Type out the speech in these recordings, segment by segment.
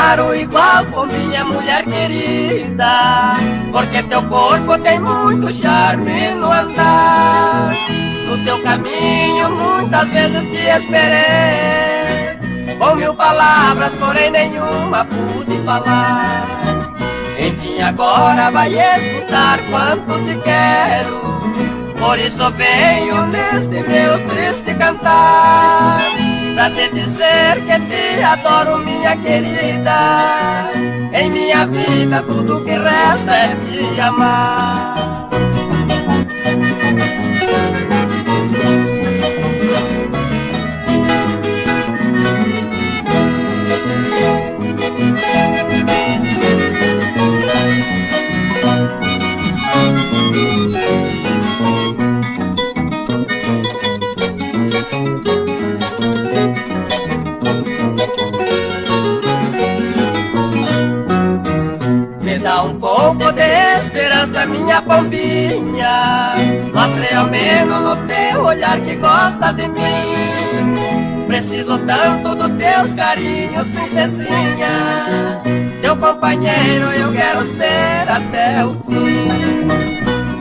paro igual com minha mulher querida, porque teu corpo tem muito charme no andar. No teu caminho muitas vezes te esperei, com 1000 palavras, porém nenhuma pude falar. Enfim, agora vai escutar quanto te quero, por isso venho neste meu triste cantar, pra te dizer que te adoro, minha querida. Em minha vida tudo que resta é te amar. Dá um pouco de esperança, minha pombinha, mostre ao menos no teu olhar que gosta de mim. Preciso tanto dos teus carinhos, princesinha, teu companheiro eu quero ser até o fim.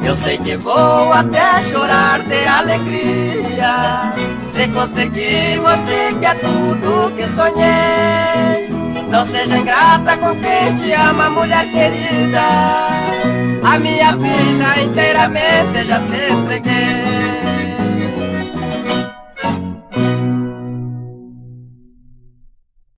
Eu sei que vou até chorar de alegria, se conseguir você que é tudo que sonhei. Não seja ingrata com quem te ama, mulher querida, a minha vida inteiramente já te entreguei.